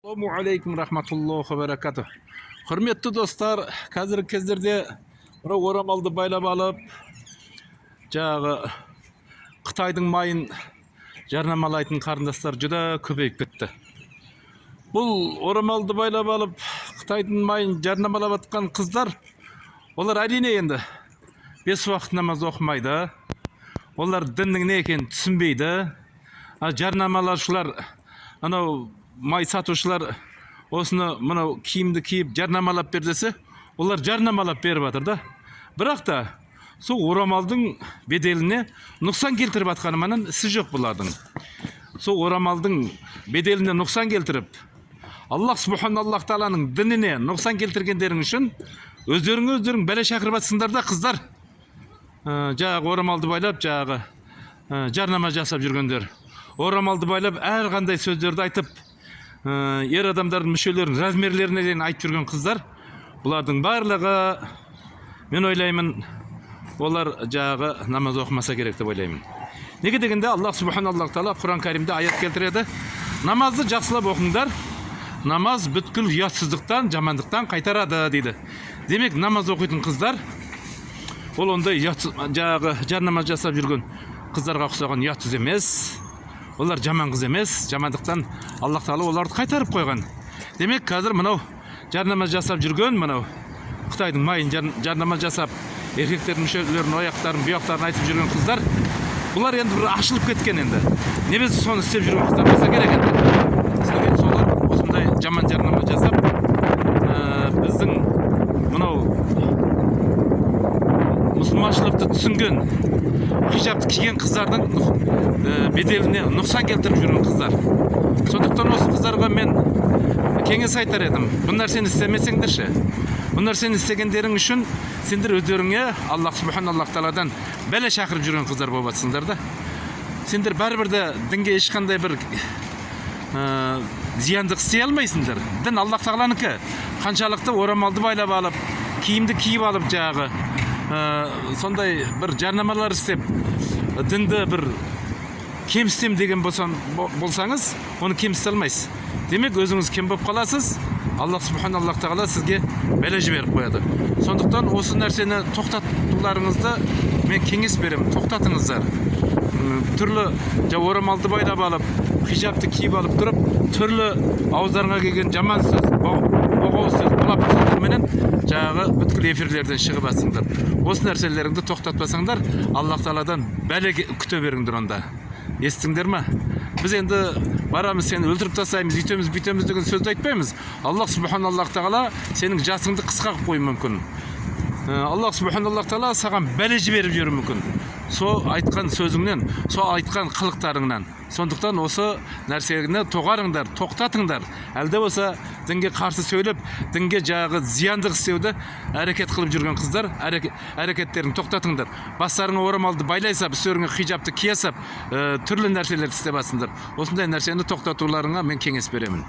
Assalamu alaikum rahmatullohi va barakatuh. Hurmatli do'stlar, hozirgi kezlerde oramalды байлап алып, жағы Қытайдың майын жарнамалайтын қарындастар juda көбейіп кетті. Бұл oramalды байлап алып, Қытайдың майын жарнамалап атқан қыздар, олар әрине енді 5 уақыт намаз оқымайды. Олар діннің не екенін түсінбейді. Жарнамалаушылар, анау май сатушылар осыны мынау киімді киіп жарнамалап бер десе, олар жарнамалап беріп жатыр да. Бірақ та сол орамалдың беделіне нұқсан келтіріп атқанымен ісі жоқ бұлардың. Сол орамалдың беделіне нұқсан келтіріп, Аллах Аллах Тааланың дініне нұқсан келтіргендерің үшін өздерің бәле шақырып атсыңдар да қыздар. Жағы орамалды байлап, жағы жарнама жасап жүргендер. Орамалды байлап әрқандай сөздерді айтып, ер адамдардың мүшелерінің размерлеріне дейін айтып жүрген қыздар, бұлардың барлығы, мен ойлаймын, олар жағы намаз оқымаса керек деп ойлаймын. Неге дегенде Аллах Аллах Таала Құран Кәрімде аят келтіреді: намазды жақсылап оқыңдар, намаз бүткіл ұятсыздықтан, жамандықтан қайтарады дейді. Демек, намаз оқитын қыздар, ол ондай жағы жарнама жасап жүрген қыздарға ұқсаған ұятсыз емес. Олар жаман қыз емес, жамандықтан Аллах Таала оларды қайтарып қойған. Демек, қазір мынау жарнама жасап жүрген, мынау Қытайдың майын жарнама жасап, еркектердің мүшелерінің аяқтарын, бұяқтарын айтып жүрген қыздар, бұлар енді бір ашылып кеткен енді. Не біз соны істеп жүрген қыздар болса керек енді. Сізге солар осындай жаман жарнама жасап, біздің мынау мұсылманшылықты түсінген, хижабты киген қыздардың беделіне нұқсан келтіріп жүрген қыздар. Сондықтан осы қыздарға мен кеңес айтар едім: бұл нәрсені істемесеңдерші. Бұл нәрсені істегендерің үшін сендер өздеріңе Аллах Тааладан бәле шақырып жүрген қыздар болып жатсыңдар да. Сендер бәрібір де дінге ешқандай бір зияндық істей алмайсыңдар. Дін Аллах Тағаланікі. Қаншалықты орамалды байлап алып, киімді киіп алып, жағы сондай бір жарнамалар істеп, дінді бір кемсітем деген болсаңыз, оны кемсіте алмайсыз. Демек, өзіңіз кем болып қаласыз, Аллах Тағала сізге бәле жіберіп қояды. Сондықтан осы нәрсені тоқтатуларыңызды мен кеңес беремін. Тоқтатыңыздар. Түрлі орамалды байлап алып, хижабты киіп алып тұрып, түрлі ауыздарыңа келген жаман сөз, боғау сөз, бұлап сөздерменен жағы бүткіл эфирлерден шығып атсыңдар. Осы нәрселеріңді тоқтатпасаңдар, Аллах Тағаладан бәле күте беріңдер онда. Естіңдер ма? Біз енді барамыз, сені өлтіріп тастаймыз, үйтеміз, бүйтеміз деген сөзді айтпаймыз. Аллах Тағала сенің жасыңды қысқа қылып қоюы мүмкін. Аллах Тағала саған бәле жіберіп жүруі мүмкін. Сол айтқан сөзіңнен, сол айтқан қылықтарыңнан. Сондықтан осы нәрсені тоғарыңдар, тоқтатыңдар. Әлде болса дінге қарсы сөйлеп, дінге жағы зияндық істеуді әрекет қылып жүрген қыздар, әрекеттерін тоқтатыңдар. Бастарыңа орамалды байлайсап, үстеріңе хижабты киясап, түрлі нәрселерді істеп жатсыңдар. Осындай нәрсені тоқтатуларыңа мен кеңес беремін.